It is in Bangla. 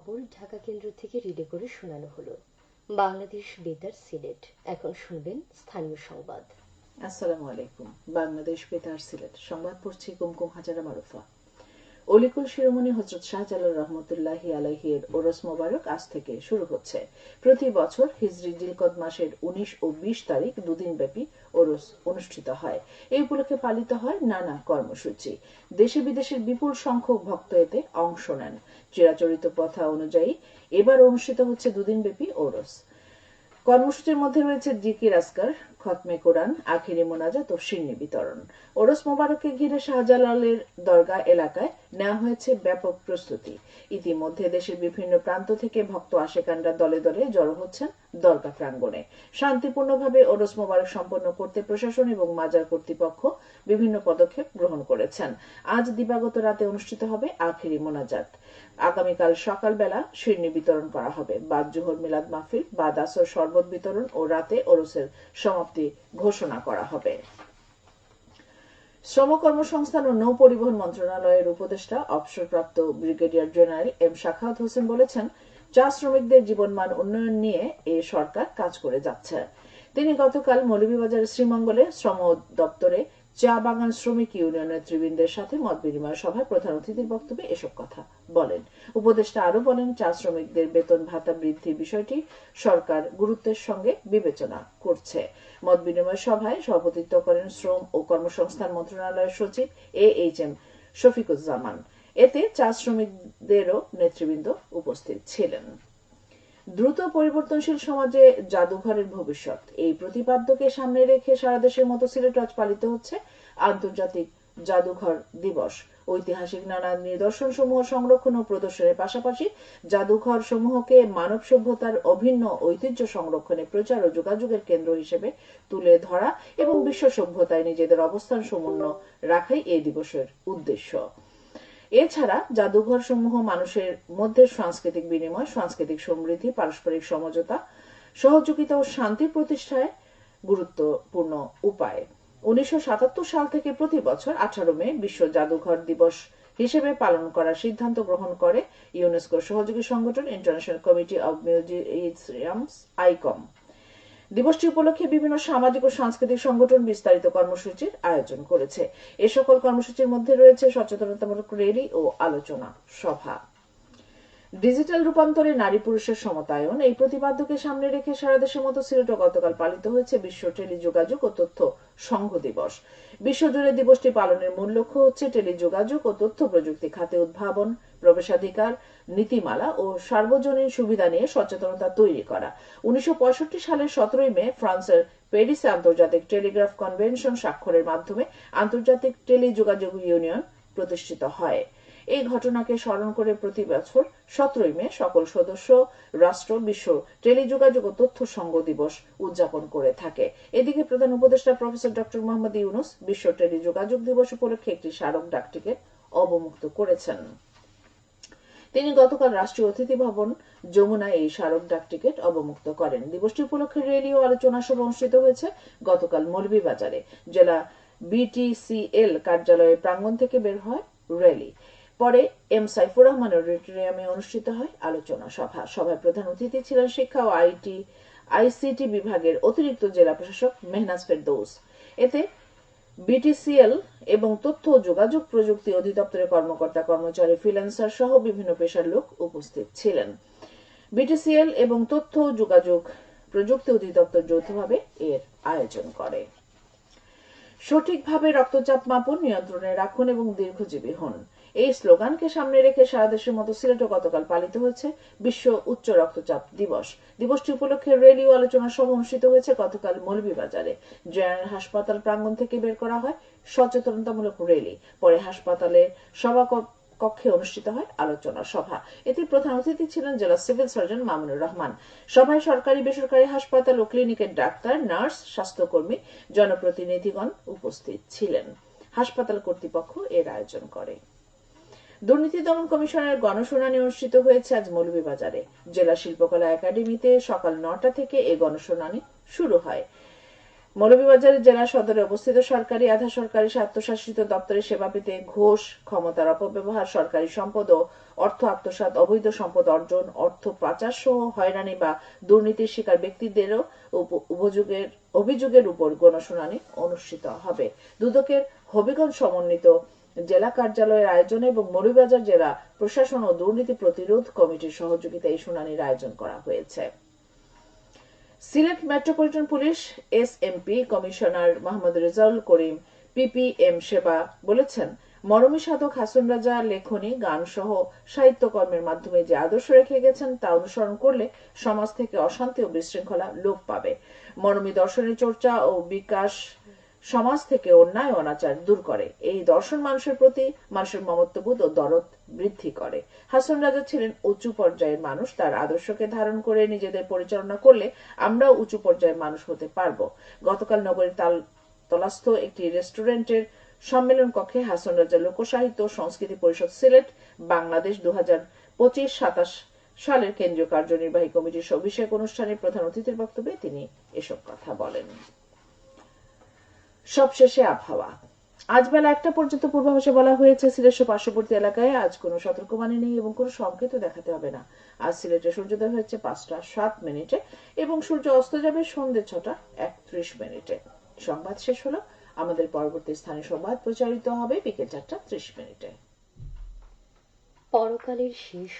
খবর ঢাকা কেন্দ্র থেকে রিলে করে শোনানো হলো। বাংলাদেশ বেতার সিলেট। এখন শুনবেন স্থানীয় সংবাদ। আসসালামু আলাইকুম। বাংলাদেশ বেতার সিলেট সংবাদ পড়ছি কুমকুম হাজারা মারুফা। অলিকুল শিরোমণি হযরত শাহজালাল রহমতুল্লাহি আলাইহি এর ওরস মোবারক আজ থেকে শুরু হচ্ছে। প্রতি বছর হিজরি জিলকদ মাসের 19 ও 20 তারিখ দুদিন ব্যাপী ওরস অনুষ্ঠিত হয়। এই উপলক্ষে পালিত হয় নানা কর্মসূচি। দেশে বিদেশের বিপুল সংখ্যক ভক্ত এতে অংশ নেন। চিরাচরিত প্রথা অনুযায়ী এবার অনুষ্ঠিত হচ্ছে দুদিন ব্যাপী ওরস। কর্মসূচির মধ্যে রয়েছে জিকির আজকার, খতমে কোরআন, আখিরি মোনাজাত ও সিন্নি বিতরণ। ওরস মোবারককে ঘিরে শাহজালালের দরগা এলাকায় নেওয়া হয়েছে ব্যাপক প্রস্তুতি। ইতিমধ্যে দেশের বিভিন্ন প্রান্ত থেকে ভক্ত আশেকানরা দলে দলে জড়ো হচ্ছেন দরগা প্রাঙ্গণে। শান্তিপূর্ণভাবে ওরস মোবারক সম্পন্ন করতে প্রশাসন এবং মাজার কর্তৃপক্ষ বিভিন্ন পদক্ষেপ গ্রহণ করেছেন। আজ দিবাগত রাতে অনুষ্ঠিত হবে আখিরি মোনাজাত। আগামীকাল সকালবেলা সিন্নি বিতরণ করা হবে। বাদ জোহর মিলাদ মাহফিল, বাদ আসর শরবত বিতরণ ও রাতে ওরসের সমাপ্তি ঘোষণা করা হবে। শ্রম কর্মসংস্থান ও নৌ পরিবহন মন্ত্রণালয়ের উপদেষ্টা অবসরপ্রাপ্ত brigadier general M Sakhawat Hossain বলেছেন, চা শ্রমিকদের জীবনমান উন্নয়ন নিয়ে এ সরকার কাজ করে যাচ্ছে। তিনি গতকাল মৌলভীবাজারের শ্রীমঙ্গলে শ্রম দপ্তরে চা বাগান শ্রমিক ইউনিয়ন নেতৃবৃন্দের সাথে মত বিনিময় সভায় প্রধান অতিথির বক্তব্যে এসব কথা বলেন। উপদেষ্টা আরো বলেন, চা শ্রমিকদের বেতন ভাতা বৃদ্ধির বিষয়টি সরকার গুরুত্বের সঙ্গে বিবেচনা করছে। মত বিনিময় সভায় সভাপতিত্ব করেন শ্রম ও কর্মসংস্থান মন্ত্রণালয়ের সচিব AHM শফিকুজ্জামান। এতে চা শ্রমিকদেরও নেতৃবৃন্দ উপস্থিত ছিলেন। দ্রুত পরিবর্তনশীল সমাজে জাদুঘরের ভবিষ্যৎ, এই প্রতিপাদ্যকে সামনে রেখে সারা দেশের মতো সিলেটে আজ পালিত হচ্ছে আন্তর্জাতিক জাদুঘর দিবস। ঐতিহাসিক নানা নিদর্শন সমূহ সংরক্ষণ ও প্রদর্শনের পাশাপাশি জাদুঘর সমূহকে মানব সভ্যতার অভিন্ন ঐতিহ্য সংরক্ষণে প্রচার ও যোগাযোগের কেন্দ্র হিসেবে তুলে ধরা এবং বিশ্ব সভ্যতায় নিজেদের অবস্থান সমুন্নত রাখাই এই দিবসের উদ্দেশ্য। এছাড়া জাদুঘর সমূহ মানুষের মধ্যে সাংস্কৃতিক বিনিময়, সাংস্কৃতিক সমৃদ্ধি, পারস্পরিক সমঝোতা, সহযোগিতা ও শান্তি প্রতিষ্ঠায় গুরুত্বপূর্ণ উপায়। 1977 সাল থেকে প্রতি বছর 18 মে বিশ্ব জাদুঘর দিবস হিসেবে পালন করার সিদ্ধান্ত গ্রহণ করে ইউনেস্কোর সহযোগী সংগঠন international committee of museums ICOM. দিবসটি উপলক্ষে বিভিন্ন সামাজিক ও সাংস্কৃতিক সংগঠন বিস্তারিত কর্মসূচির আয়োজন করেছে। এ সকল কর্মসূচির মধ্যে রয়েছে সচেতনতামূলক র্যালি ও আলোচনা সভা। ডিজিটাল রূপান্তরে নারী পুরুষের সমতায়ন, এই প্রতিপাদ্যকে সামনে রেখে সারা দেশের মতো সিলেটে গতকাল পালিত হয়েছে বিশ্ব টেলিযোগাযোগ ও তথ্য সংঘ দিবস। বিশ্বজুড়ে দিবসটি পালনের মূল লক্ষ্য হচ্ছে টেলিযোগাযোগ ও তথ্য প্রযুক্তি খাতে উদ্ভাবন, প্রবেশাধিকার, নীতিমালা ও সার্বজনীন সুবিধা নিয়ে সচেতনতা তৈরি করা। 1965 সালের 17 মে ফ্রান্সের প্যারিসে আন্তর্জাতিক টেলিগ্রাফ কনভেনশন স্বাক্ষরের মাধ্যমে আন্তর্জাতিক টেলিযোগাযোগ ইউনিয়ন প্রতিষ্ঠিত হয়। এই ঘটনাকে স্মরণ করে প্রতি বছর 17 মে সকল সদস্য রাষ্ট্র বিশ্ব টেলিযোগাযোগ ও তথ্য সংঘ দিবস উদযাপন করে থাকে। এদিকে প্রধান উপদেষ্টা প্রফেসর ডক্টর মোহাম্মদ ইউনুস বিশ্ব টেলিযোগাযোগ দিবস উপলক্ষে একটি স্মারক ডাকটিকিট অবমুক্ত করেছেন। তিনি গতকাল রাষ্ট্রীয় অতিথি ভবন যমুনায় এই স্মারক ডাকটিকিট অবমুক্ত করেন। দিবসটি উপলক্ষে র্যালি ও আলোচনা সভা অনুষ্ঠিত হয়েছে গতকাল মৌলভীবাজারে। জেলা BTCL কার্যালয়ের প্রাঙ্গণ থেকে বের হয় র্যালি। পরে এম সাইফুর রহমান অডিটোরিয়ামে অনুষ্ঠিত হয় আলোচনা সভা। সভায় প্রধান অতিথি ছিলেন শিক্ষা ও ICT বিভাগের অতিরিক্ত জেলা প্রশাসক মেহনাজ ফেরদৌস। এতে BTCL এবং তথ্য ও যোগাযোগ প্রযুক্তি অধিদপ্তরের কর্মকর্তা কর্মচারী, ফ্রিল্যান্সার সহ বিভিন্ন পেশার লোক উপস্থিত ছিলেন। BTCL এবং তথ্য ও যোগাযোগ প্রযুক্তি অধিদপ্তর যৌথভাবে এর আয়োজন করে। সঠিকভাবে রক্তচাপ মাপুন, নিয়ন্ত্রণে রাখুন এবং দীর্ঘজীবী হন, এই স্লোগানকে সামনে রেখে সারা দেশের মতো সিলেটে গতকাল পালিত হয়েছে বিশ্ব উচ্চ রক্তচাপ দিবস। দিবসটি উপলক্ষে র্যালি ও আলোচনা সভা অনুষ্ঠিত হয়েছে গতকাল মৌলভীবাজারে। জেনারেল হাসপাতাল প্রাঙ্গণ থেকে বের করা হয় সচেতনতামূলক র্যালি। পরে হাসপাতালে সভা কক্ষে অনুষ্ঠিত হয় আলোচনা সভা। এতে প্রধান অতিথি ছিলেন জেলা সিভিল সার্জন মামুনুর রহমান। সভায় সরকারি বেসরকারি হাসপাতাল ও ক্লিনিকের ডাক্তার, নার্স, স্বাস্থ্যকর্মী, জনপ্রতিনিধিগণ উপস্থিত ছিলেন। হাসপাতাল কর্তৃপক্ষ এর আয়োজন করে। দুর্নীতি দমন কমিশনের গণশুনানি অনুষ্ঠিত হয়েছে আজ মৌলভীবাজারে। জেলা শিল্পকলা একাডেমিতে সকাল 9টা থেকে এই গণশুনানি শুরু হয়। মৌলভীবাজারের জেলা সদরে অবস্থিত সরকারি আধা সরকারি স্বায়ত্তশাসিত দপ্তরে সেবা পেতে ঘোষ, ক্ষমতার অপব্যবহার, সরকারি সম্পদ ও অর্থ আত্মসাৎ, অবৈধ সম্পদ অর্জন, অর্থ পাচার সহ হয়রানি বা দুর্নীতির শিকার ব্যক্তিদেরও অভিযোগের উপর গণশুনানি অনুষ্ঠিত হবে। দুদকের হবিগঞ্জ সমন্বিত জেলা কার্যালয়ের আয়োজনে এবং মৌলভীবাজার জেলা প্রশাসন ও দুর্নীতি প্রতিরোধ কমিটির সহযোগিতায় এই শুনানির আয়োজন করা হয়েছে। Sylhet metropolitan police SMP commissioner Mohammad Rezaul Karim PPM সেবা বলেছেন, মরমী সাধক হাসন রাজা লেখনী, গান সহ সাহিত্যকর্মের মাধ্যমে যে আদর্শ রেখে গেছেন তা অনুসরণ করলে সমাজ থেকে অশান্তি ও বিশৃঙ্খলা লোপ পাবে। মরমী দর্শনের চর্চা ও বিকাশ সমাজ থেকে অন্যায় অনাচার দূর করে। এই দর্শন মানুষের প্রতি মানুষের মমত্ববোধ ও দরদ বৃদ্ধি করে। হাসন রাজা ছিলেন উঁচু পর্যায়ের মানুষ। তার আদর্শকে ধারণ করে নিজেদের পরিচালনা করলে আমরাও উঁচু পর্যায়ের মানুষ হতে পারব। গতকাল নগরীর তালতলাস্থ একটি রেস্টুরেন্টের সম্মেলন কক্ষে হাসন রাজা লোকসাহিত্য ও সংস্কৃতি পরিষদ সিলেট বাংলাদেশ 2025-27 সালের কেন্দ্রীয় কার্যনির্বাহী কমিটির অভিষেক অনুষ্ঠানে প্রধান অতিথির বক্তব্যে তিনি এসব কথা বলেন। সবশেষে আবহাওয়া। আজ বেলা 1টা পর্যন্ত পূর্বাভাসে বলা হয়েছে, সিলেটের পার্শ্ববর্তী এলাকায় আজ কোনো সতর্কবাণী নেই এবং কোনো সংকেত দেখাতে হবে না। আজ সিলেটে সূর্যোদয় হয়েছে 5টা 7 এবং সূর্য অস্ত যাবে সন্ধ্যে 6টা 31। সংবাদ শেষ হলো। আমাদের পরবর্তী স্থানীয় সংবাদ প্রচারিত হবে বিকেল 4টা 30। পরকালের শেষ